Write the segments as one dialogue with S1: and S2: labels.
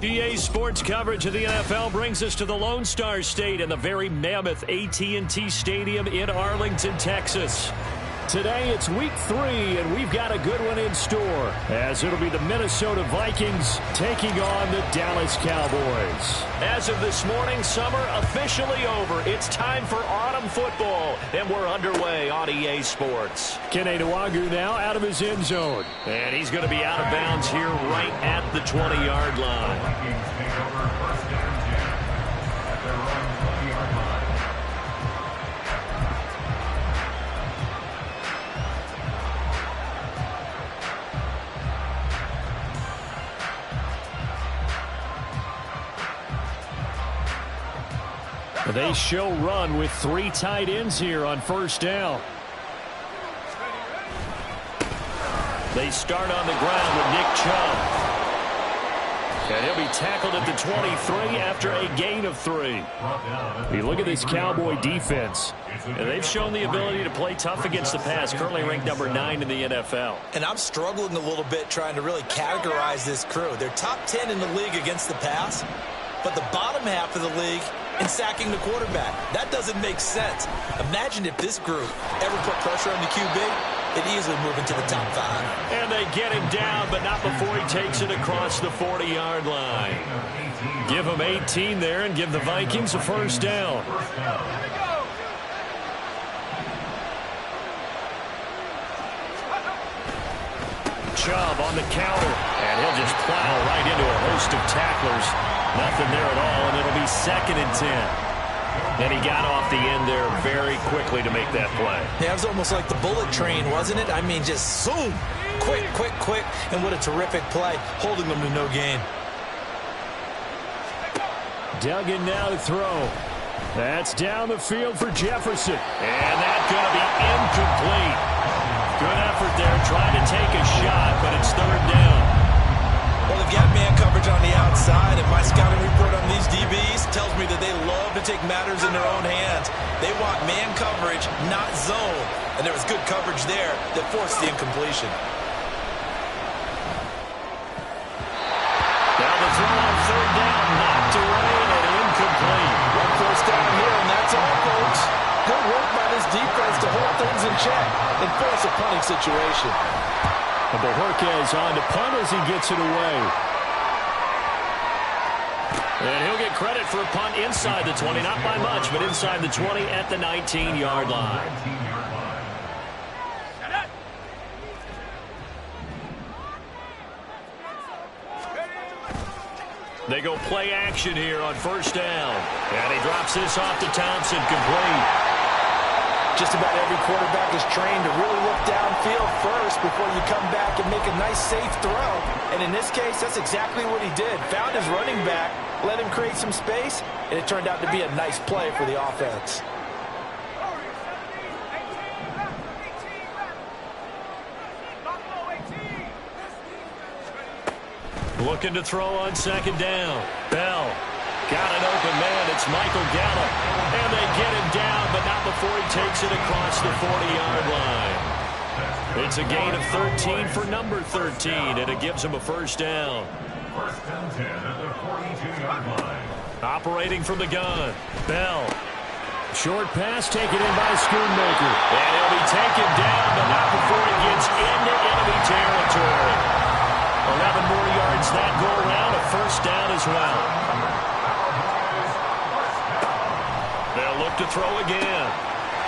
S1: EA Sports coverage of the NFL brings us to the Lone Star State and the very mammoth AT&T Stadium in Arlington, Texas. Today it's week 3, and we've got a good one in store, as it'll be the Minnesota Vikings taking on the Dallas Cowboys. As of this morning, summer officially over. It's time for autumn football, and we're underway on EA Sports. Kene Nwangwu now out of his end zone, and he's going to be out of bounds here right at the 20-yard line. They show run with 3 tight ends here on first down. They start on the ground with Nick Chubb. And he'll be tackled at the 23 after a gain of 3. You look at this Cowboy defense, and they've shown the ability to play tough against the pass, currently ranked number 9 in the NFL.
S2: And I'm struggling a little bit trying to really categorize this crew. They're top 10 in the league against the pass, but the bottom half of the league in sacking the quarterback. That doesn't make sense. Imagine if this group ever put pressure on the QB, they'd easily move into the top 5.
S1: And they get him down, but not before he takes it across the 40-yard line. Give him 18 there and give the Vikings a first down. Chubb on the counter, and he'll just plow right into a host of tacklers. Nothing there at all, and it'll be 2nd and 10. And he got off the end there very quickly to make that play.
S2: Yeah, it was almost like the bullet train, wasn't it? I mean, just zoom. Quick, quick, quick. And what a terrific play, holding them to no gain.
S1: Duggan now to throw. That's down the field for Jefferson. And that's going to be incomplete. Good effort there, trying to take a shot, but it's 3rd down.
S2: Well, they've got man coverage on the outside, and my scouting report on these DBs tells me that they love to take matters in their own hands. They want man coverage, not zone. And there was good coverage there that forced the incompletion.
S1: Now the throw on 3rd down, knocked away and incomplete.
S2: One first down here, and that's all, folks. Good work by this defense to hold things in check and force a punting situation.
S1: And Bojorquez on to punt as he gets it away. And he'll get credit for a punt inside the 20, not by much, but inside the 20 at the 19-yard line. They go play action here on first down. And he drops this off to Thompson, complete.
S2: Just about every quarterback is trained to really look downfield first before you come back and make a nice, safe throw. And in this case, that's exactly what he did. Found his running back, let him create some space, and it turned out to be a nice play for the offense.
S1: Looking to throw on 2nd down. Bell. Got an open man. It's Michael Gallup. And they get him down, but not before he takes it across the 40-yard line. It's a gain of 13 for number 13, and it gives him a first down.
S3: 1st and 10 at the 42-yard line.
S1: Operating from the gun. Bell. Short pass taken in by Schoonmaker. And he'll be taken down, but not before he gets into enemy territory. 11 more yards that go around, a first down as well. They'll look to throw again.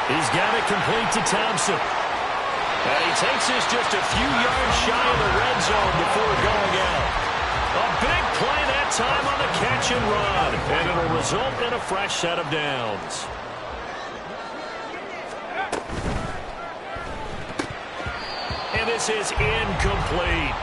S1: He's got it complete to Thompson. And he takes this just a few yards shy of the red zone before going out. A big play that time on the catch and run. And it'll result in a fresh set of downs. And this is incomplete.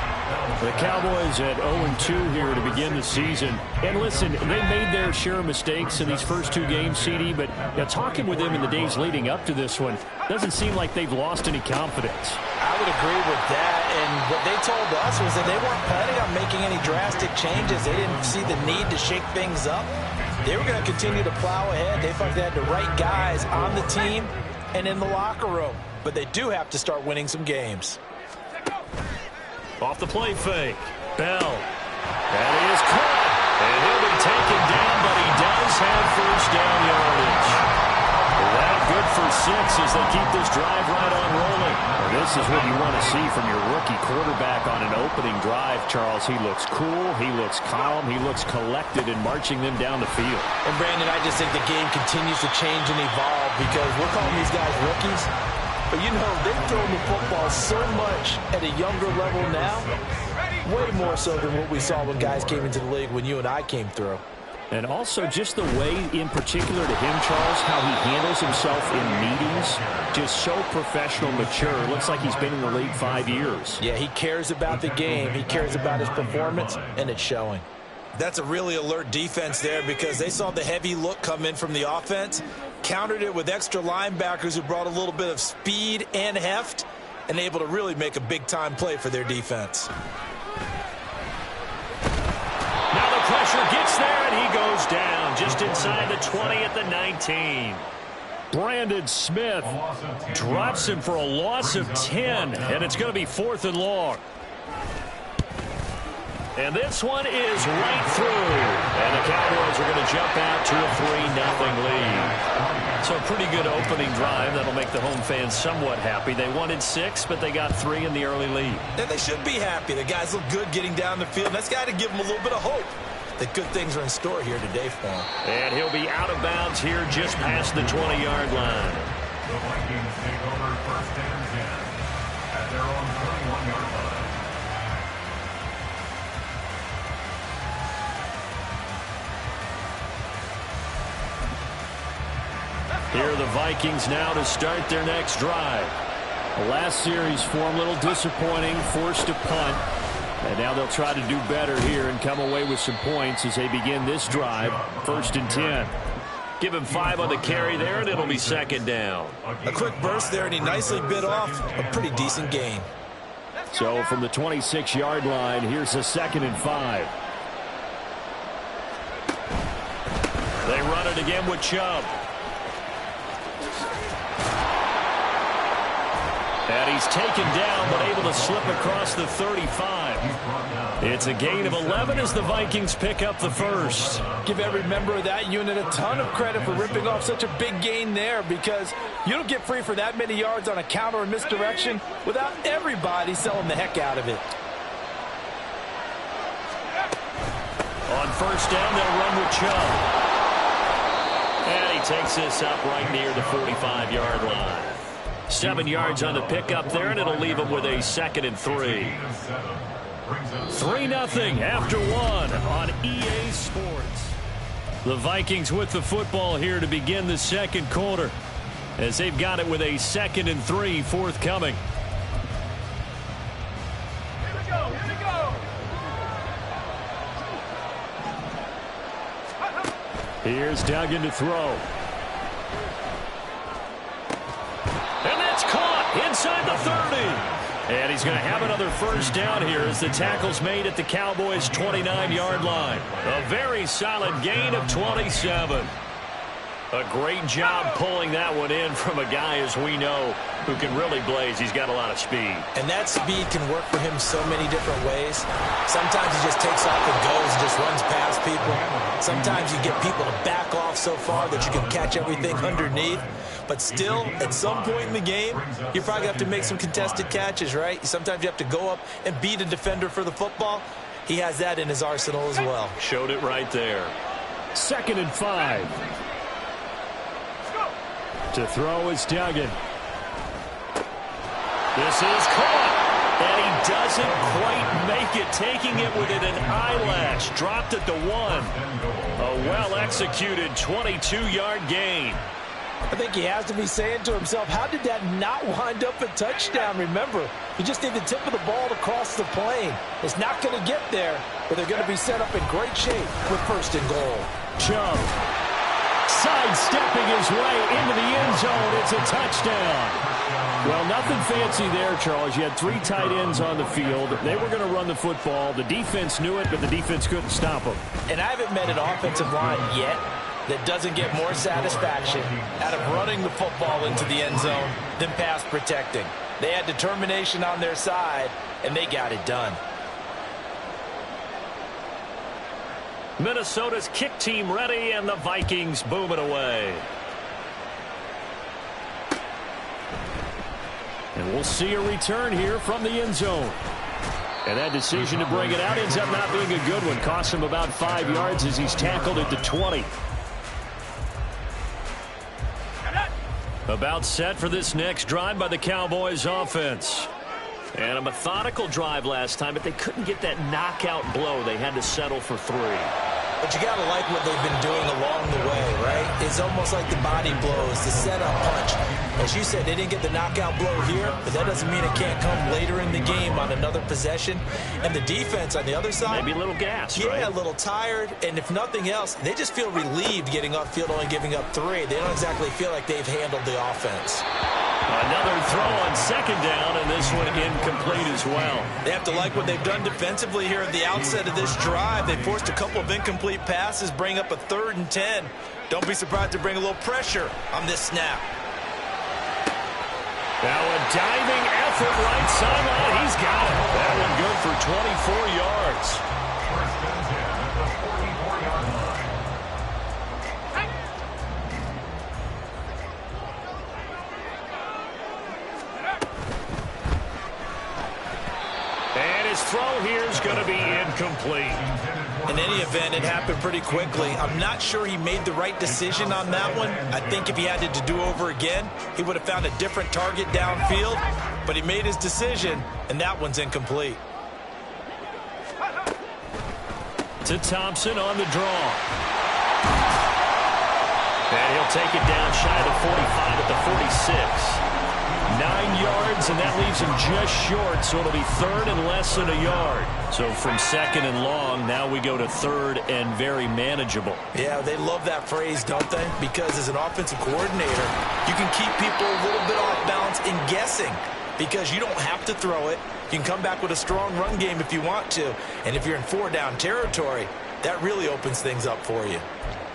S1: The Cowboys at 0-2 here to begin the season. And listen, they made their share of mistakes in these first two games, CD, but talking with them in the days leading up to this one, doesn't seem like they've lost any confidence.
S2: I would agree with that, and what they told us was that they weren't planning on making any drastic changes. They didn't see the need to shake things up. They were going to continue to plow ahead. They thought they had the right guys on the team and in the locker room, but they do have to start winning some games.
S1: Off the play fake. Bell. And he is caught. And he'll be taken down, but he does have first down yardage. That good for 6 as they keep this drive right on rolling. Well, this is what you want to see from your rookie quarterback on an opening drive, Charles. He looks cool. He looks calm. He looks collected in marching them down the field.
S2: And, Brandon, I just think the game continues to change and evolve because we're calling these guys rookies. But, you know, they've thrown the football so much at a younger level now, way more so than what we saw when guys came into the league when you and I came through.
S1: And also just the way, in particular to him, Charles, how he handles himself in meetings, just so professional, mature. Looks like he's been in the league 5 years.
S2: Yeah, he cares about the game. He cares about his performance, and it's showing. That's a really alert defense there because they saw the heavy look come in from the offense, countered it with extra linebackers who brought a little bit of speed and heft, and able to really make a big-time play for their defense.
S1: Now the pressure gets there, and he goes down just inside the 20 at the 19. Brandon Smith drops him for a loss of 10, and it's going to be 4th and long. And this one is right through. And the Cowboys are going to jump out to a 3-0 lead. So a pretty good opening drive. That'll make the home fans somewhat happy. They wanted 6, but they got 3 in the early lead.
S2: And they should be happy. The guys look good getting down the field. That's got to give them a little bit of hope that good things are in store here today for them.
S1: And he'll be out of bounds here just past the 20-yard line.
S3: The Vikings take over 1st and 10 at their own 21-yard line.
S1: Here are the Vikings now to start their next drive. The last series form a little disappointing, forced to punt. And now they'll try to do better here and come away with some points as they begin this drive, 1st and 10. Give him 5 on the carry there, and it'll be 2nd down.
S2: A quick burst there, and he nicely bit off a pretty decent gain.
S1: So from the 26-yard line, here's a 2nd and 5. They run it again with Chubb. And he's taken down, but able to slip across the 35. It's a gain of 11 as the Vikings pick up the first.
S2: Give every member of that unit a ton of credit for ripping off such a big gain there because you don't get free for that many yards on a counter or misdirection without everybody selling the heck out of it.
S1: On 1st down, they'll run with Chubb. And he takes this up right near the 45-yard line. 7 yards on the pickup there, and it'll leave him with a 2nd and 3. 3-0 after 1 on EA Sports. The Vikings with the football here to begin the 2nd quarter as they've got it with a 2nd and 3 forthcoming.
S4: Here we go.
S1: Here's Duggan to throw. And that's caught inside the 30. And he's going to have another first down here as the tackle's made at the Cowboys' 29-yard line. A very solid gain of 27. A great job pulling that one in from a guy, as we know, who can really blaze. He's got a lot of speed.
S2: And that speed can work for him so many different ways. Sometimes he just takes off and goes and just runs past people. Sometimes you get people to back off so far that you can catch everything underneath. But still, at some point in the game, you probably have to make some contested catches, right? Sometimes you have to go up and beat a defender for the football. He has that in his arsenal as well.
S1: Showed it right there. 2nd and 5. To throw is Duggan. This is caught. And he doesn't quite make it. Taking it within an eyelash. Dropped at the 1. A well-executed 22-yard gain.
S2: I think he has to be saying to himself, how did that not wind up a touchdown? Remember, you just need the tip of the ball to cross the plane. It's not going to get there, but they're going to be set up in great shape with 1st and goal.
S1: Chubb sidestepping his way into the end zone. It's a touchdown. Well, nothing fancy there, Charles. You had 3 tight ends on the field. They were going to run the football. The defense knew it, but the defense couldn't stop them.
S2: And I haven't met an offensive line yet that doesn't get more satisfaction out of running the football into the end zone than pass protecting. They had determination on their side, and they got it done.
S1: Minnesota's kick team ready, and the Vikings boom it away. And we'll see a return here from the end zone. And that decision to bring it out ends up not being a good one. Costs him about 5 yards as he's tackled at the 20. About set for this next drive by the Cowboys offense. And a methodical drive last time, but they couldn't get that knockout blow. They had to settle for 3.
S2: But you got to like what they've been doing along the way, right? It's almost like the body blows, the setup punch. As you said, they didn't get the knockout blow here, but that doesn't mean it can't come later in the game on another possession. And the defense on the other side,
S1: maybe a little gas,
S2: yeah,
S1: right?
S2: a little tired. And if nothing else, they just feel relieved getting upfield, only giving up 3. They don't exactly feel like they've handled the offense.
S1: Another throw on 2nd down, and this one incomplete as well.
S2: They have to like what they've done defensively here at the outset of this drive. They forced a couple of incomplete passes, bring up a 3rd and 10. Don't be surprised to bring a little pressure on this snap.
S1: Now a diving effort right sideline. He's got it. That one good for 24 yards.
S3: 1st and 10 at the 44-yard line.
S1: And his throw here is going to be incomplete.
S2: In any event, it happened pretty quickly. I'm not sure he made the right decision on that one. I think if he had to do over again, he would have found a different target downfield. But he made his decision, and that one's incomplete.
S1: To Thompson on the draw. And he'll take it down shy of the 45 at the 46. 9 yards, and that leaves him just short, so it'll be 3rd and less than a yard. So from 2nd and long, now we go to 3rd and very manageable.
S2: Yeah, they love that phrase, don't they? Because as an offensive coordinator, you can keep people a little bit off balance in guessing because you don't have to throw it. You can come back with a strong run game if you want to. And if you're in 4-down territory, that really opens things up for you.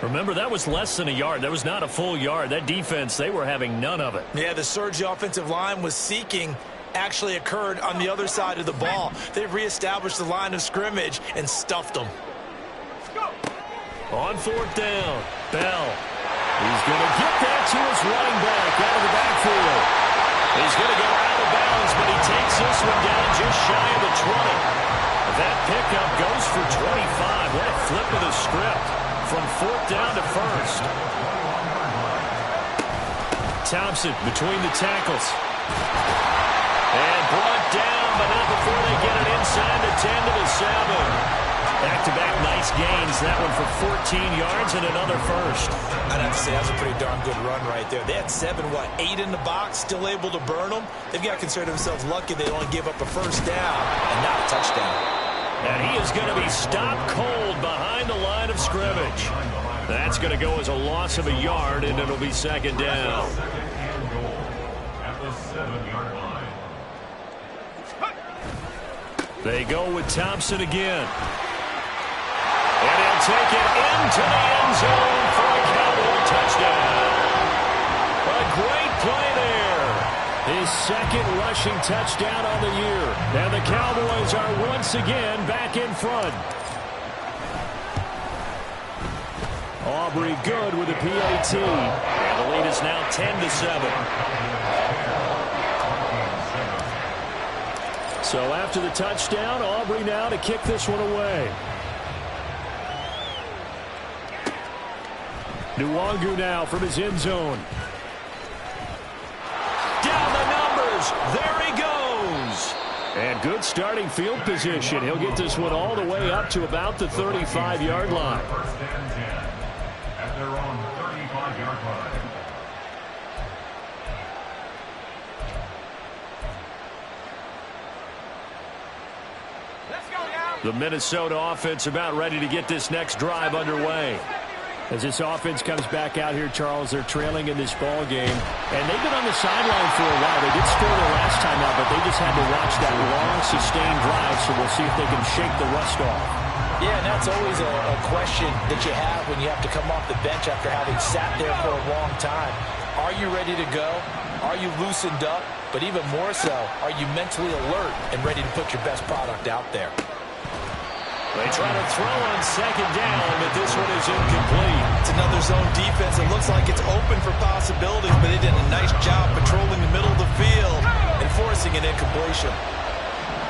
S1: Remember, that was less than a yard. That was not a full yard. That defense, they were having none of it.
S2: Yeah, the surge the offensive line was seeking actually occurred on the other side of the ball. They reestablished the line of scrimmage and stuffed them.
S1: On 4th down, Bell. He's going to get that to his running back out of the backfield. He's going to go out of bounds, but he takes this one down just shy of the 20. That pickup goes for 25. What a flip of the script. From 4th down to 1st. Thompson between the tackles. And brought down, but not before they get it inside the 10 to the 7. Back-to-back nice gains. That one for 14 yards and another 1st.
S2: I'd have to say that's a pretty darn good run right there. They had 8 in the box, still able to burn them. They've got to consider themselves lucky they only gave up a 1st down and not a touchdown.
S1: And he is going to be stopped cold behind the line of scrimmage. That's going to go as a loss of a yard, and it'll be 2nd down.
S3: At the 7-yard line.
S1: They go with Thompson again. And he'll take it into the end zone for a Cowboy touchdown. A great play there. His 2nd rushing touchdown on the year. And the Cowboys are once again back in front. Aubrey good with a PAT. And the lead is now 10-7. So after the touchdown, Aubrey now to kick this one away. Nwangu now from his end zone. Down the numbers. There he goes. And good starting field position. He'll get this one all the way up to about the 35-yard line.
S3: 1st and 10 at their own 35-yard line.
S1: The Minnesota offense about ready to get this next drive underway. As this offense comes back out here, Charles, they're trailing in this ball game. And they've been on the sideline for a while. They did score their last time out, but they just had to watch that long, sustained drive, so we'll see if they can shake the rust off.
S2: Yeah, and that's always a question that you have when you have to come off the bench after having sat there for a long time. Are you ready to go? Are you loosened up? But even more so, are you mentally alert and ready to put your best product out there?
S1: They try to throw on second down, but this one is incomplete.
S2: It's another zone defense. It looks like it's open for possibilities, but they did a nice job patrolling the middle of the field and forcing an incompletion.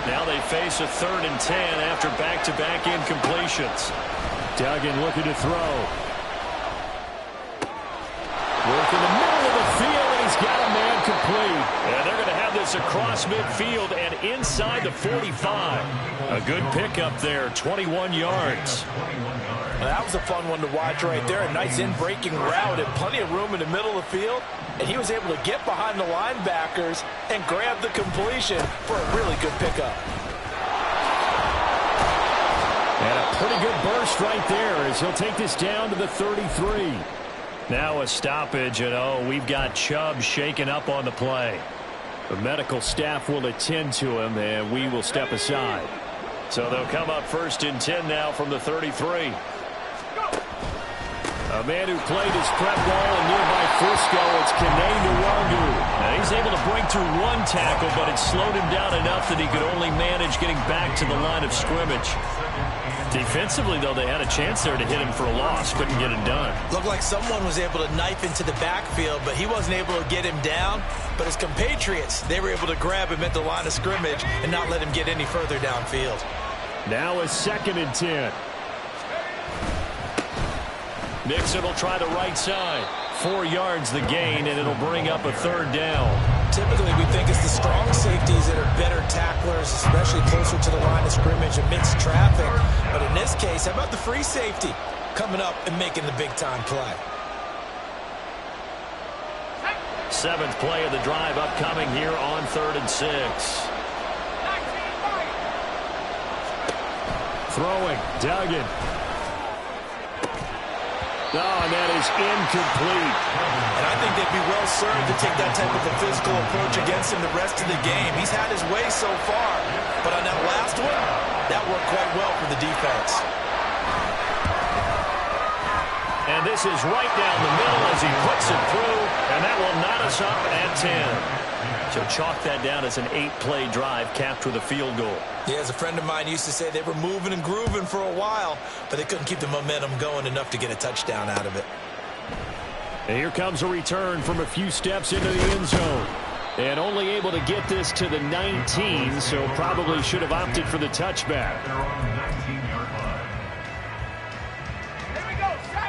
S1: Now they face a 3rd and 10 after back-to-back incompletions. Duggan looking to throw. Work in the middle of the field, and he's got a man complete. And they're going to have this across midfield and inside the 45. A good pickup there, 21 yards.
S2: Well, that was a fun one to watch right there. A nice in-breaking route and plenty of room in the middle of the field. And he was able to get behind the linebackers and grab the completion for a really good pickup.
S1: And a pretty good burst right there as he'll take this down to the 33. Now a stoppage, and we've got Chubb shaken up on the play. The medical staff will attend to him, and we will step aside. So they'll come up 1st and 10 now from the 33. A man who played his prep ball in nearby Frisco, it's Kene Nwangu. Now he's able to break through one tackle, but it slowed him down enough that he could only manage getting back to the line of scrimmage. Defensively, though, they had a chance there to hit him for a loss. Couldn't get it done.
S2: Looked like someone was able to knife into the backfield, but he wasn't able to get him down. But his compatriots, they were able to grab him at the line of scrimmage and not let him get any further downfield.
S1: Now a 2nd and 10. Nixon will try the right side. 4 yards the gain, and it'll bring up a 3rd down.
S2: Typically, we think it's the strong safeties that are better tacklers, especially closer to the line of scrimmage amidst traffic. But in this case, how about the free safety coming up and making the big-time play?
S1: 7th play of the drive upcoming here on 3rd and 6. Throwing, Duggan. Oh, and that is incomplete.
S2: And I think they'd be well served to take that type of a physical approach against him the rest of the game. He's had his way so far, but on that last one, that worked quite well for the defense.
S1: And this is right down the middle as he puts it through, and that will knot us up at 10. So chalk that down as an 8-play drive capped with a field goal.
S2: Yeah, as a friend of mine used to say, they were moving and grooving for a while, but they couldn't keep the momentum going enough to get a touchdown out of it.
S1: And here comes a return from a few steps into the end zone. And only able to get this to the 19, so probably should have opted for the touchback.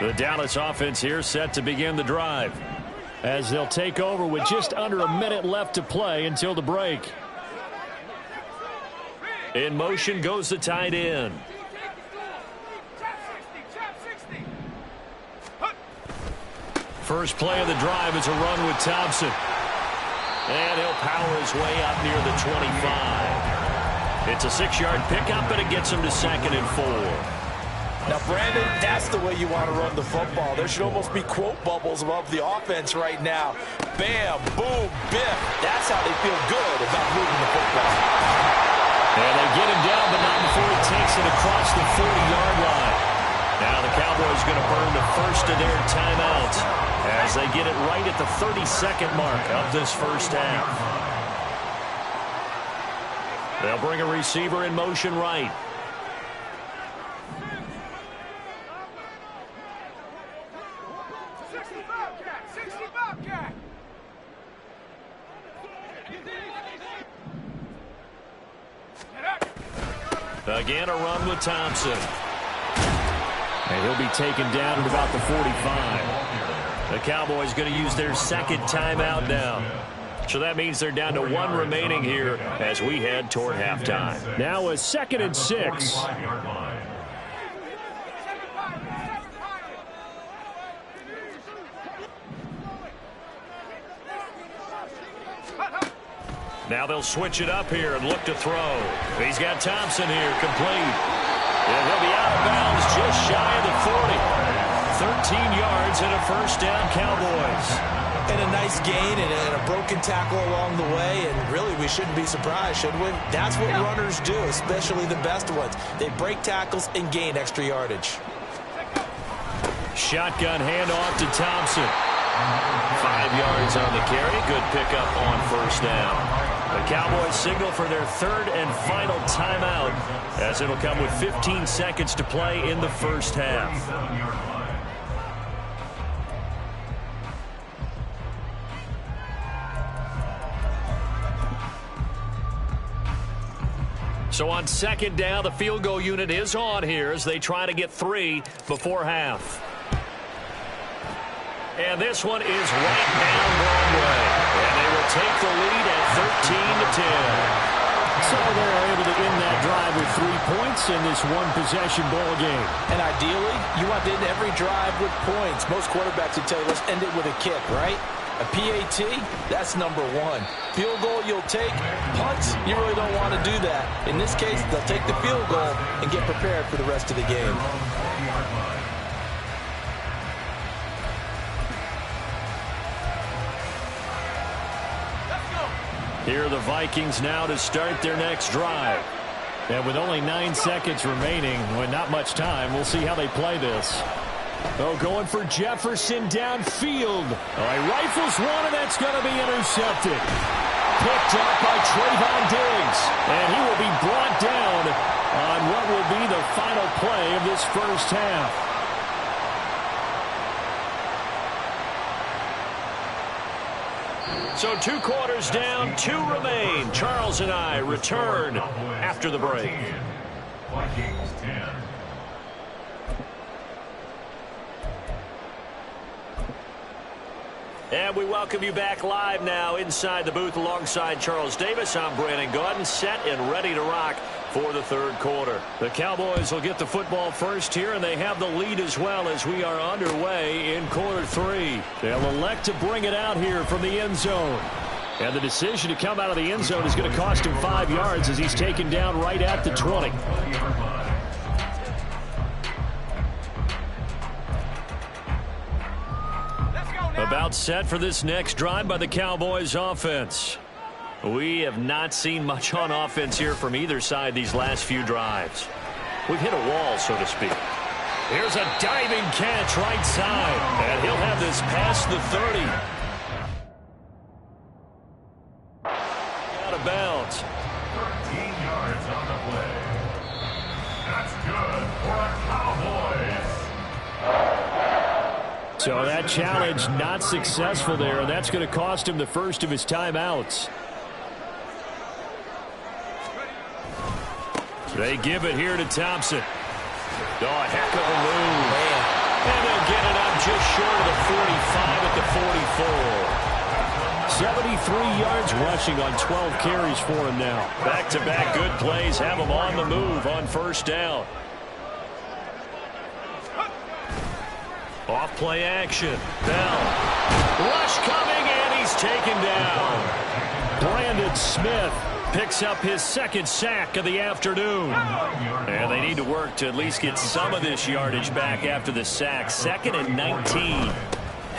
S1: The Dallas offense here set to begin the drive, as they'll take over with just under a minute left to play until the break. In motion goes the tight end. First play of the drive is a run with Thompson. And he'll power his way up near the 25. It's a 6-yard pickup, and it gets him to 2nd and 4.
S2: Now, Brandon, that's the way you want to run the football. There should almost be quote bubbles above the offense right now. Bam, boom, biff. That's how they feel good about moving the football.
S1: And they get him down, but not before he takes it across the 40-yard line. Now the Cowboys going to burn the first of their timeouts as they get it right at the 32nd mark of this first half. They'll bring a receiver in motion right. Again, a run with Thompson. And he'll be taken down at about the 45. The Cowboys going to use their 2nd timeout now. So that means they're down to 1 remaining here as we head toward halftime. Now a 2nd and 6. Now they'll switch it up here and look to throw. He's got Thompson here, complete. And he'll be out of bounds just shy of the 40. 13 yards and a first down, Cowboys.
S2: And a nice gain and a broken tackle along the way, and really we shouldn't be surprised, should we? That's what runners do, especially the best ones. They break tackles and gain extra yardage.
S1: Shotgun handoff to Thompson. 5 yards on the carry. Good pickup on first down. The Cowboys signal for their third and final timeout, as it'll come with 15 seconds to play in the first half. So on second down, the field goal unit is on here as they try to get 3 before half. And this one is right down Broadway. And they will take the lead at 13-10. So they're able to end that drive with 3 points in this one-possession ball game.
S2: And ideally, you want to end every drive with points. Most quarterbacks would tell you, let's end it with a kick, right? A PAT, that's number 1. Field goal you'll take. Punts, you really don't want to do that. In this case, they'll take the field goal and get prepared for the rest of the game.
S1: Here are the Vikings now to start their next drive. And with only 9 seconds remaining, with not much time, we'll see how they play this. Oh, going for Jefferson downfield. Oh, he rifles one, and that's going to be intercepted. Picked up by Trayvon Diggs. And he will be brought down on what will be the final play of this first half. So 2 quarters down, 2 remain. Charles and I return after the break.
S3: Vikings 10.
S1: And we welcome you back live now inside the booth alongside Charles Davis. I'm Brandon Gaudin, set and ready to rock for the third quarter. The Cowboys will get the football first here, and they have the lead as well as we are underway in quarter 3. They'll elect to bring it out here from the end zone. And the decision to come out of the end zone is going to cost him 5 yards as he's taken down right at the 20. About set for this next drive by the Cowboys offense. We have not seen much on offense here from either side these last few drives. We've hit a wall, so to speak. Here's a diving catch right side, and he'll have this past the 30. Out of bounds.
S3: 13 yards on the play. That's good for the Cowboys.
S1: So that challenge not successful there, and that's going to cost him the first of his timeouts. They give it here to Thompson. Oh, a heck of a move. And they'll get it up just short of the 45 at the 44. 73 yards rushing on 12 carries for him now. Back-to-back good plays have him on the move on first down. Off play action. Bell. Rush coming, and he's taken down. Brandon Smith picks up his second sack of the afternoon. And they need to work to at least get some of this yardage back after the sack. 2nd and 19.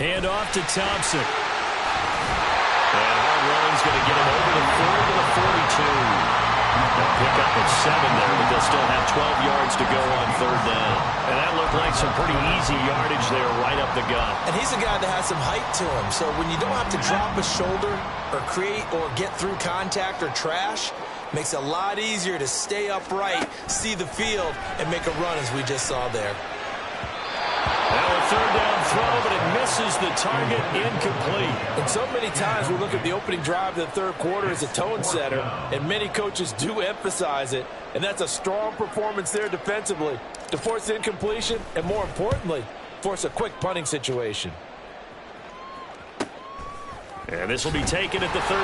S1: Hand off to Thompson. And home running's going to get him over the 4 to the 42. They'll pick up at 7 there, but they'll still have 12 yards to go on third down. And that looked like some pretty easy yardage there right up the gut.
S2: And he's a guy that has some height to him, so when you don't have to drop a shoulder or create or get through contact or trash, makes it a lot easier to stay upright, see the field, and make a run as we just saw there.
S1: Now a third down throw, but it misses the target, incomplete.
S5: And so many times we look at the opening drive of the third quarter as a tone setter, and many coaches do emphasize it, and that's a strong performance there defensively to force incompletion and, more importantly, force a quick punting situation.
S1: And this will be taken at the 13.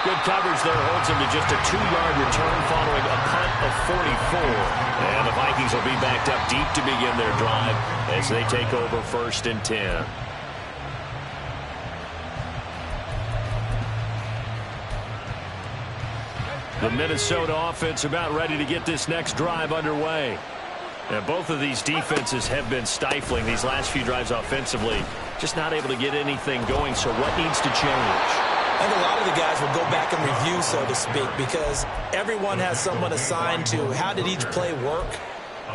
S1: Good coverage there holds him to just a 2-yard return following a punt of 44. And the Vikings will be backed up deep to begin their drive as they take over 1st and 10. The Minnesota offense about ready to get this next drive underway. And both of these defenses have been stifling these last few drives offensively. Just not able to get anything going, so what needs to change?
S2: I think a lot of the guys will go back and review, so to speak, because everyone has someone assigned to how did each play work.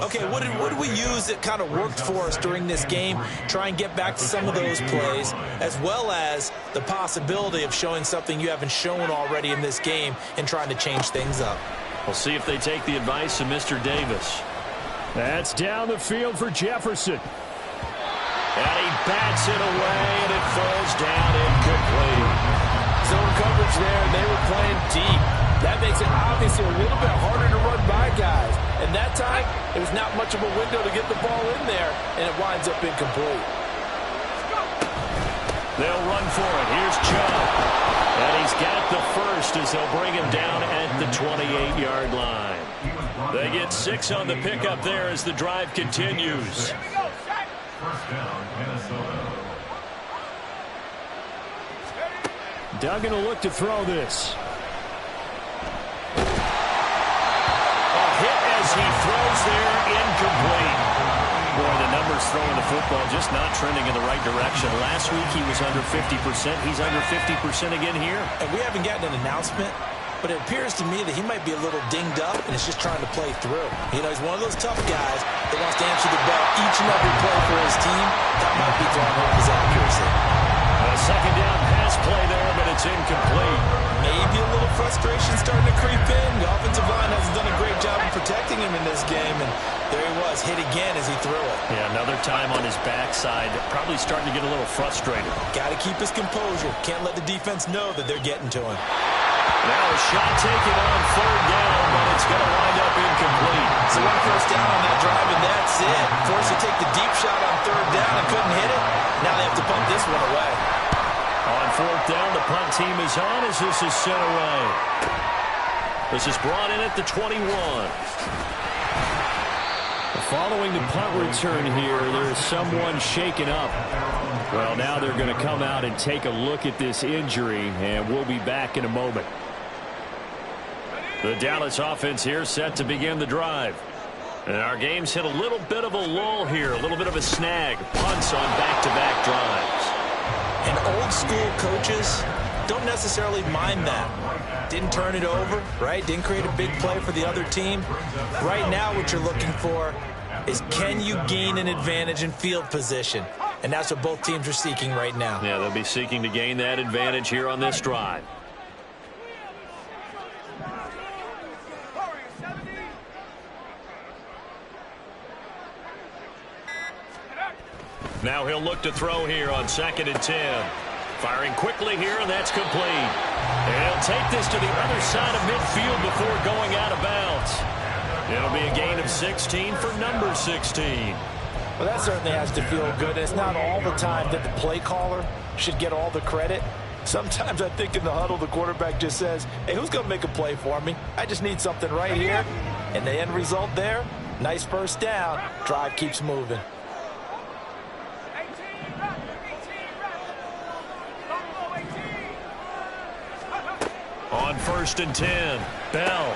S2: Okay, what did we use that kind of worked for us during this game? Try and get back to some of those plays, as well as the possibility of showing something you haven't shown already in this game and trying to change things up.
S1: We'll see if they take the advice of Mr. Davis. That's down the field for Jefferson. And he bats it away, and it falls down incomplete.
S5: Zone coverage there, and they were playing deep. That makes it obviously a little bit harder to run by guys. And that time, there was not much of a window to get the ball in there, and it winds up incomplete.
S1: They'll run for it. Here's Chubb. And he's got the first as they'll bring him down at the 28-yard line. They get 6 on the pickup there as the drive continues.
S3: First down, Minnesota.
S1: Duggan will look to throw this. A hit as he throws there, incomplete. Boy, the numbers throwing the football just not trending in the right direction. Last week he was under 50%. He's under 50% again here.
S2: And we haven't gotten an announcement, but it appears to me that he might be a little dinged up and is just trying to play through. You know, he's one of those tough guys that wants to answer the bell each and every play for his team. That might be throwing off his accuracy.
S1: A second down pass play there, but it's incomplete.
S2: Maybe a little frustration starting to creep in. The offensive line hasn't done a great job of protecting him in this game, and there he was, hit again as he threw it.
S1: Yeah, another time on his backside, probably starting to get a little frustrated.
S2: Got to keep his composure. Can't let the defense know that they're getting to him.
S1: Now a shot taken on third down, but it's going to wind up incomplete.
S2: So one first down on that drive, and that's it. Forced to take the deep shot on third down and couldn't hit it. Now they have to punt this one away.
S1: On fourth down, the punt team is on as this is sent away. This is brought in at the 21. Following the punt return here, there is someone shaken up. Well, now they're going to come out and take a look at this injury, and we'll be back in a moment. The Dallas offense here set to begin the drive. And our game's hit a little bit of a lull here, a little bit of a snag. Punts on back-to-back drives.
S2: And old school coaches don't necessarily mind that. Didn't turn it over, right? Didn't create a big play for the other team. Right now what you're looking for is can you gain an advantage in field position? And that's what both teams are seeking right now.
S1: Yeah, they'll be seeking to gain that advantage here on this drive. Now he'll look to throw here on 2nd and 10. Firing quickly here, and that's complete. And he'll take this to the other side of midfield before going out of bounds. It'll be a gain of 16 for number 16.
S5: Well, that certainly has to feel good. It's not all the time that the play caller should get all the credit. Sometimes I think in the huddle, the quarterback just says, hey, who's going to make a play for me? I just need something right here. And the end result there, nice first down. Drive keeps moving.
S1: On 1st and 10, Bell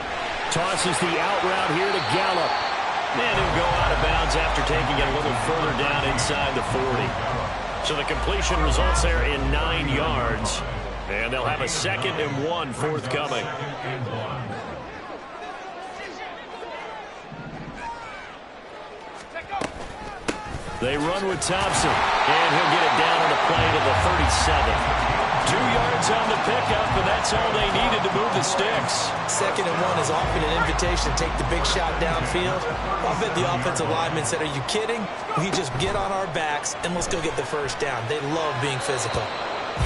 S1: tosses the out route here to Gallup. And he'll go out of bounds after taking it a little further down inside the 40. So the completion results there in 9 yards. And they'll have a 2nd and 1 forthcoming. They run with Thompson. And he'll get it down on the play to the 37. 2 yards on the pickup, and that's all they needed to move the sticks.
S2: 2nd and 1 is often an invitation to take the big shot downfield. I bet the offensive lineman said, are you kidding? We just get on our backs and let's go get the first down. They love being physical.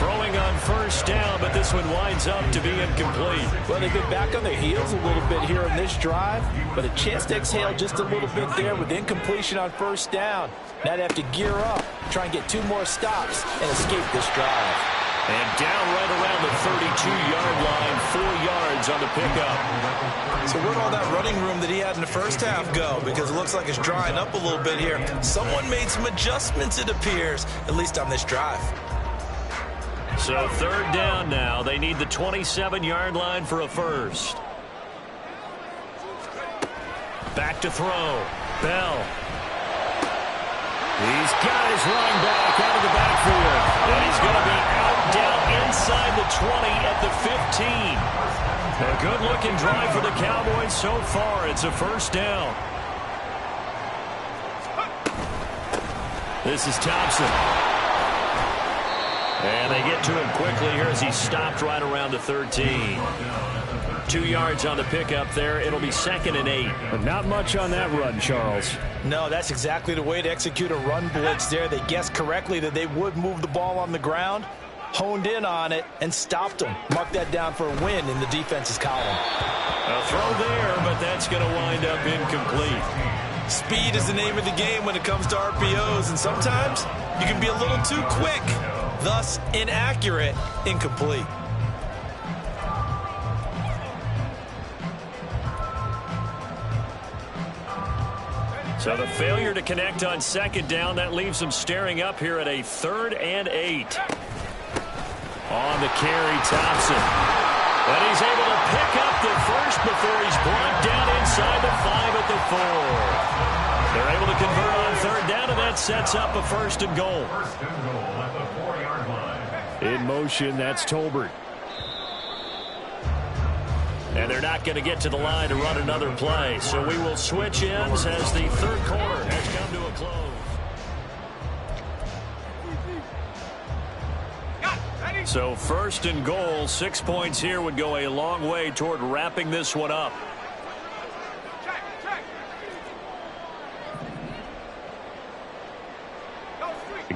S1: Throwing on 1st down, but this one winds up to be incomplete.
S5: Well, they've been back on their heels a little bit here in this drive, but a chance to exhale just a little bit there with incompletion on 1st down. Now they have to gear up, try and get 2 more stops and escape this drive.
S1: And down right around the 32-yard line, 4 yards on the pickup.
S2: So where'd all that running room that he had in the first half go? Because it looks like it's drying up a little bit here. Someone made some adjustments, it appears, at least on this drive.
S1: So 3rd down now. They need the 27-yard line for a first. Back to throw. Bell. He's got his running back out of the backfield. And he's going to be out down inside the 20 at the 15. A good-looking drive for the Cowboys so far. It's a first down. This is Thompson. And they get to him quickly here as he stopped right around the 13. 2 yards on the pickup there. It'll be 2nd and 8.
S6: But not much on that run, Charles.
S2: No, that's exactly the way to execute a run blitz there. They guessed correctly that they would move the ball on the ground, honed in on it, and stopped them. Mark that down for a win in the defense's column.
S1: A throw there, but that's going to wind up incomplete.
S2: Speed is the name of the game when it comes to RPOs, and sometimes you can be a little too quick, thus inaccurate, incomplete.
S1: So the failure to connect on 2nd down, that leaves them staring up here at a 3rd and 8. On the carry, Thompson. And he's able to pick up the first before he's brought down inside the 5 at the 4. They're able to convert on 3rd down, and that sets up a 1st and goal.
S3: First and goal at the 4-yard line.
S6: In motion, that's Tolbert.
S1: And they're not going to get to the line to run another play. So we will switch ends as the 3rd quarter has come to a close. So 1st and goal, 6 points here would go a long way toward wrapping this one up.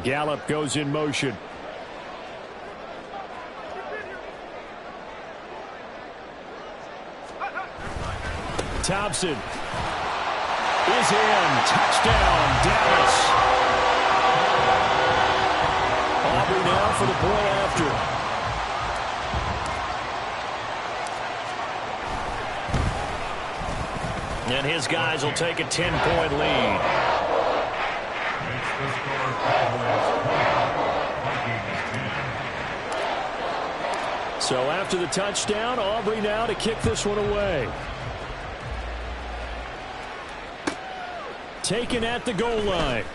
S6: Gallup goes in motion. Thompson is in. Touchdown, Dallas. Aubrey now for the point after.
S1: And his guys will take a 10-point lead.
S3: Makes the score Cowboys 20, Vikings 10.
S6: So after the touchdown, Aubrey now to kick this one away. Taken at the goal line.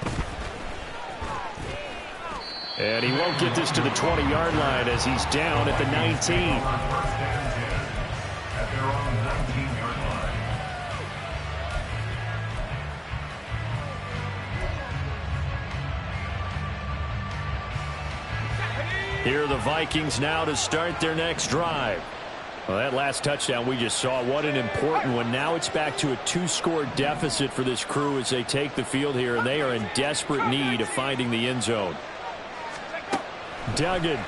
S6: And he won't get this to the 20-yard line as he's down at the 19.
S3: First and 10 at their own 19-yard line.
S1: Here are the Vikings now to start their next drive.
S6: Well, that last touchdown we just saw, what an important one. Now it's back to a 2-score deficit for this crew as they take the field here, and they are in desperate need of finding the end zone. Duggan.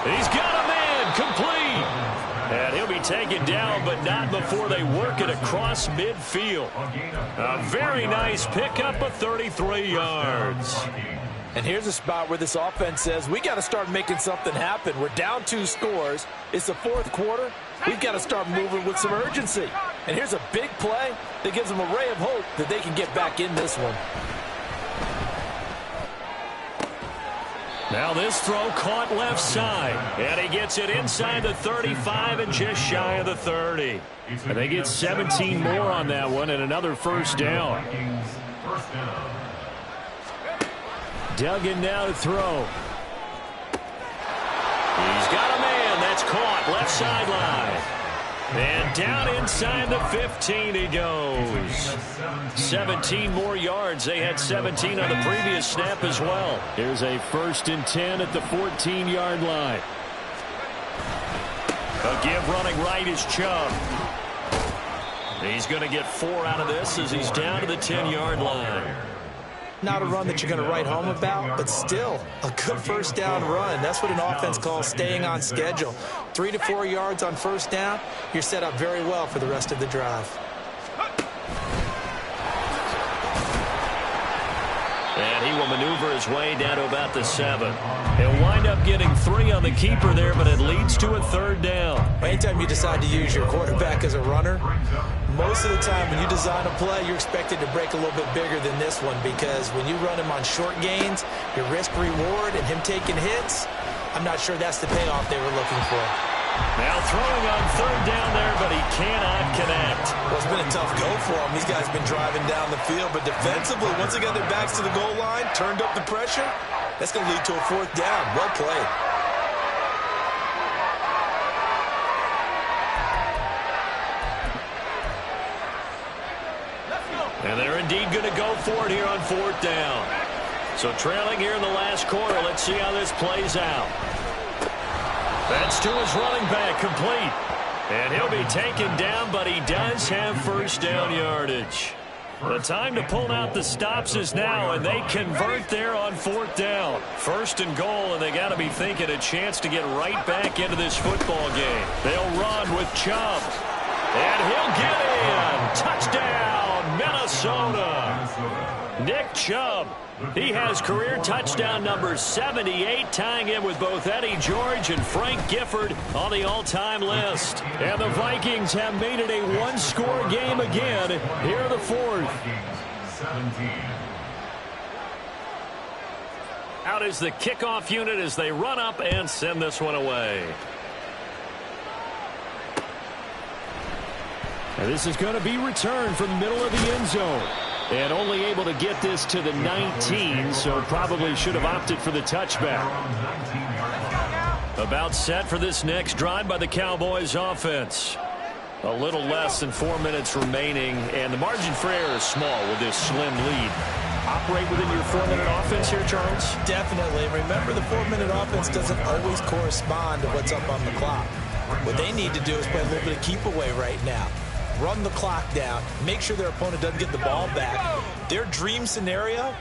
S1: He's got a man, complete. And he'll be taken down, but not before they work it across midfield. A very nice pickup of 33 yards.
S5: And here's a spot where this offense says, we got to start making something happen. We're down 2 scores. It's the 4th quarter. We've got to start moving with some urgency. And here's a big play that gives them a ray of hope that they can get back in this one.
S1: Now this throw caught left side. And he gets it inside the 35 and just shy of the 30.
S6: And they get 17 more on that one and another first down.
S3: Vikings first down.
S6: Duggan now to throw.
S1: He's got a man. That's caught left sideline. And down inside the 15 he goes. 17 more yards. They had 17 on the previous snap as well.
S6: Here's a 1st and 10 at the 14-yard line.
S1: A give running right is Chubb. He's going to get 4 out of this as he's down to the 10-yard line.
S2: Not a run that you're going to write home about, but still a good first down run. That's what an offense calls staying on schedule. 3 to 4 yards on first down, you're set up very well for the rest of the drive.
S1: And he will maneuver his way down to about the 7. He'll wind up getting 3 on the keeper there, but it leads to a 3rd down.
S2: Anytime you decide to use your quarterback as a runner, most of the time when you design a play, you're expected to break a little bit bigger than this one, because when you run him on short gains, your risk-reward and him taking hits, I'm not sure that's the payoff they were looking for.
S1: Now throwing on third down there, but he cannot connect.
S2: Well, it's been a tough go for him. These guys have been driving down the field, but defensively, once they got their backs to the goal line, turned up the pressure, that's going to lead to a fourth down. Well played.
S1: And they're indeed going to go for it here on fourth down. So trailing here in the last quarter, let's see how this plays out. That's to his running back, complete. And he'll be taken down, but he does have first down yardage. The time to pull out the stops is now, and they convert there on fourth down. First and goal, and they got to be thinking a chance to get right back into this football game. They'll run with Chubb. And he'll get in. Touchdown, Minnesota. Nick Chubb. He has career touchdown number 78, tying him with both Eddie George and Frank Gifford on the all-time list. And the Vikings have made it a one-score game again here in the fourth. Out is the kickoff unit as they run up and send this one away. And this is going to be returned from the middle of the end zone. And only able to get this to the 19, so probably should have opted for the touchback. About set for this next drive by the Cowboys offense. A little less than 4 minutes remaining, and the margin for error is small with this slim lead. Operate within your 4-minute offense here, Charles?
S2: Definitely. Remember, the 4-minute offense doesn't always correspond to what's up on the clock. What they need to do is play a little bit of keep away right now. Run the clock down, make sure their opponent doesn't get the ball back. Their dream scenario,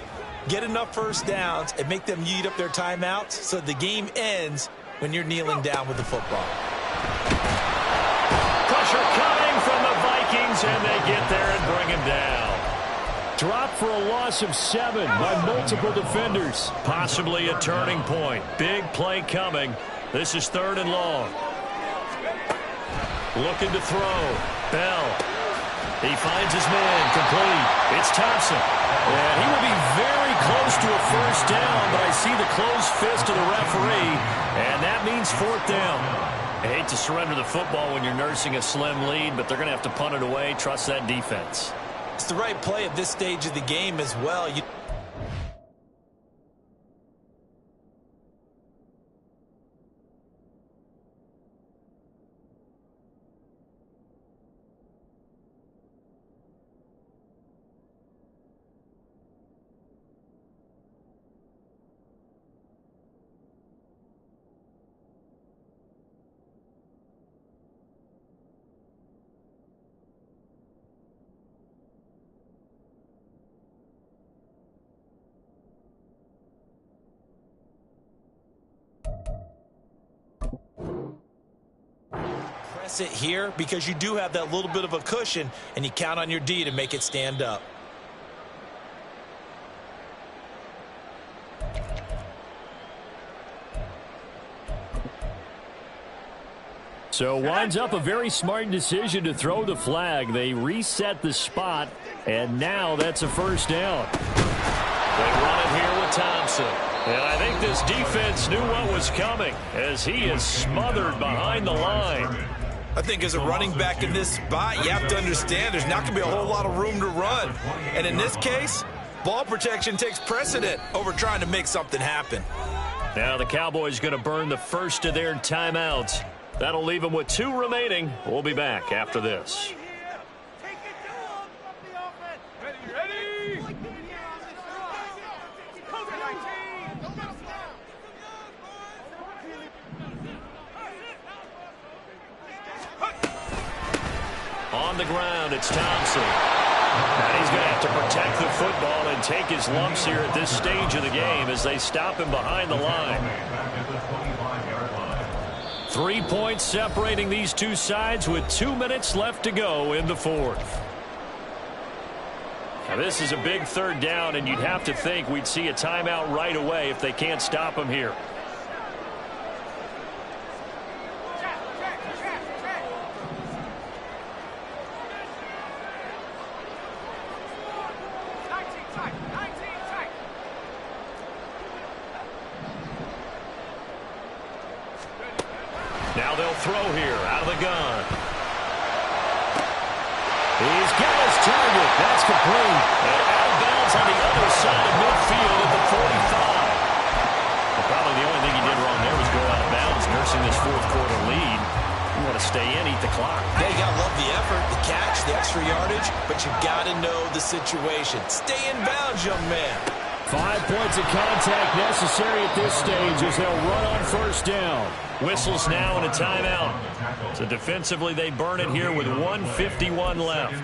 S2: get enough first downs and make them eat up their timeouts so the game ends when you're kneeling down with the football.
S1: Pressure coming from the Vikings, and they get there and bring him down. Drop for a loss of 7 by multiple defenders. Possibly a turning point. Big play coming. This is 3rd and long. Looking to throw. Bell. He finds his man, complete. It's Thompson. And he will be very close to a first down, but I see the closed fist of the referee, and that means 4th down. I hate to surrender the football when you're nursing a slim lead, but they're going to have to punt it away. Trust that defense.
S2: It's the right play at this stage of the game as well. Press it here because you do have that little bit of a cushion, and you count on your D to make it stand up.
S1: So winds up a very smart decision to throw the flag. They reset the spot, and now that's a first down. They run it here with Thompson. And I think this defense knew what was coming as he is smothered behind the line.
S2: I think as a running back in this spot, you have to understand there's not going to be a whole lot of room to run. And in this case, ball protection takes precedent over trying to make something happen.
S1: Now the Cowboys going to burn the first of their timeouts. That'll leave them with 2 remaining. We'll be back after this. On the ground, it's Thompson. And he's going to have to protect the football and take his lumps here at this stage of the game as they stop him behind the line. 3 points separating these two sides with 2 minutes left to go in the fourth. Now this is a big 3rd down, and you'd have to think we'd see a timeout right away if they can't stop him here. Now they'll throw here out of the gun. He's got his target. That's complete. And out of bounds on the other side of midfield at the 45. Well, probably the only thing he did wrong there was go out of bounds, nursing this fourth quarter lead. You want to stay in, eat the clock.
S2: Yeah, you got to love the effort, the catch, the extra yardage, but you got to know the situation. Stay in bounds, young man.
S6: 5 points of contact necessary at this stage as they'll run on first down.
S1: Whistles now and a timeout. So defensively, they burn it here with 1:51 left.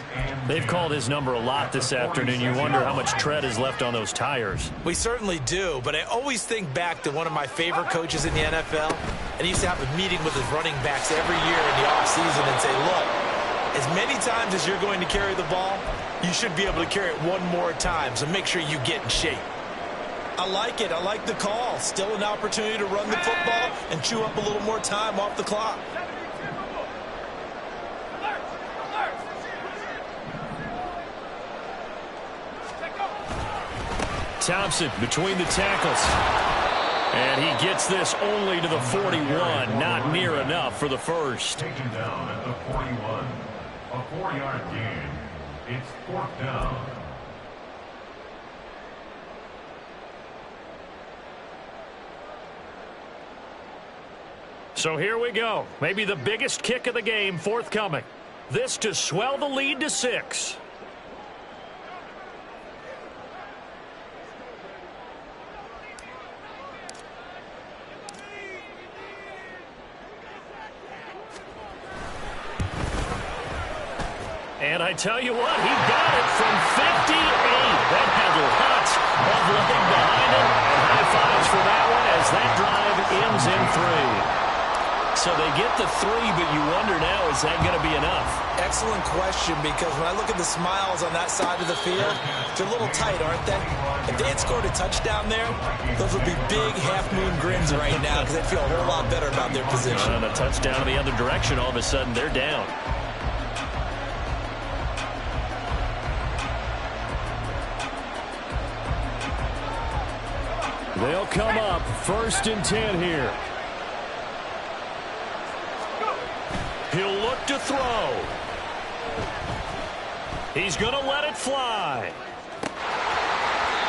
S1: They've called his number a lot this afternoon. You wonder how much tread is left on those tires.
S2: We certainly do, but I always think back to one of my favorite coaches in the NFL, and he used to have a meeting with his running backs every year in the offseason and say, look, as many times as you're going to carry the ball, you should be able to carry it one more time, so make sure you get in shape. I like it. I like the call. Still an opportunity to run the football and chew up a little more time off the clock.
S1: Thompson between the tackles. And he gets this only to the 41. Not near enough for the first.
S3: Taken down at the 41. A 4-yard gain. It's 4th down.
S1: So here we go. Maybe the biggest kick of the game forthcoming. This to swell the lead to 6. And I tell you what, he got it from 58. That had lots of leg behind it. And high fives for that one as that drive ends in 3. So they get the 3, but you wonder now, is that going to be enough?
S2: Excellent question, because when I look at the smiles on that side of the field, they're a little tight, aren't they? If they had scored a touchdown there, those would be big half-moon grins right now because they'd feel a whole lot better about their position.
S1: And a touchdown in the other direction, all of a sudden they're down.
S6: They'll come up 1st and 10 here.
S1: He'll look to throw. He's going to let it fly.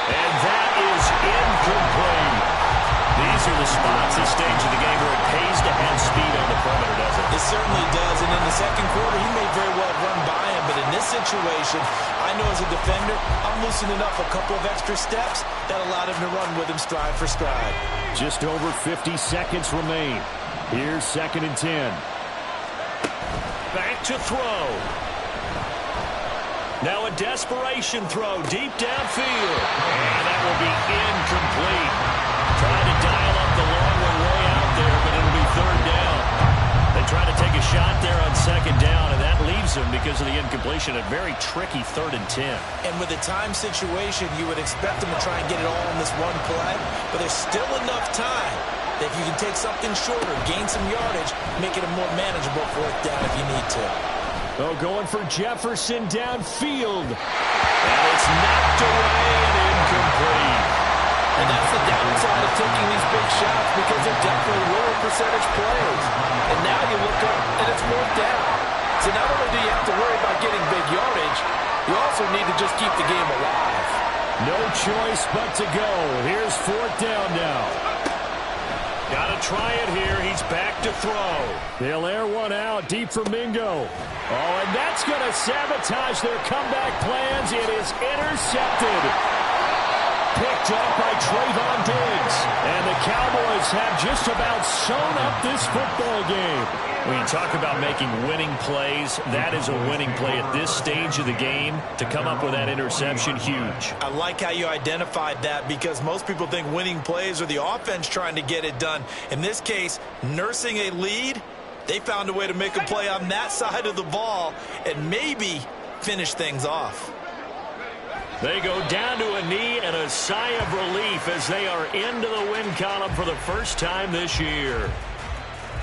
S1: And that is incomplete. These are the spots, this stage of the game, where it pays to have speed on the perimeter, doesn't it?
S2: It certainly does, and in the second quarter, he may very well run by him, but in this situation, I know as a defender, I'm loosening up a couple of extra steps that allowed him to run with him stride for stride.
S6: Just over 50 seconds remain. Here's 2nd and 10.
S1: Back to throw. Now a desperation throw deep downfield. And that will be incomplete. Trying to dial up the long one way out there, but it'll be 3rd down. They try to take a shot there on 2nd down, and that leaves them, because of the incompletion, a very tricky 3rd and 10.
S2: And with a time situation, you would expect them to try and get it all in this one play, but there's still enough time that if you can take something shorter, gain some yardage, make it a more manageable 4th down if you need to.
S6: Oh, going for Jefferson downfield.
S1: And it's knocked away and incomplete.
S5: And that's the downside of taking these big shots, because they're definitely lower percentage plays. And now you look up and it's 4th down. So not only do you have to worry about getting big yardage, you also need to just keep the game alive.
S6: No choice but to go. Here's 4th down now.
S1: Got to try it here. He's back to throw.
S6: They'll air one out deep for Mingo. Oh, and that's going to sabotage their comeback plans. It is intercepted. Picked up by Trayvon Diggs. And the Cowboys have just about sewn up this football game.
S1: When you talk about making winning plays, that is a winning play at this stage of the game. To come up with that interception, huge.
S2: I like how you identified that, because most people think winning plays are the offense trying to get it done. In this case, nursing a lead, they found a way to make a play on that side of the ball and maybe finish things off.
S1: They go down to a knee and a sigh of relief as they are into the win column for the first time this year.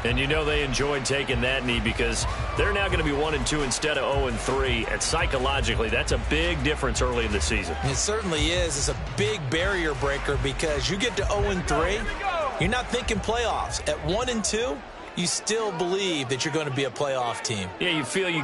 S1: And you know they enjoyed taking that knee, because they're now going to be 1-2 instead of 0-3. And psychologically, that's a big difference early in the season.
S2: It certainly is. It's a big barrier breaker, because you get to 0-3, you're not thinking playoffs. At 1-2, you still believe that you're going to be a playoff team.
S1: Yeah, you feel you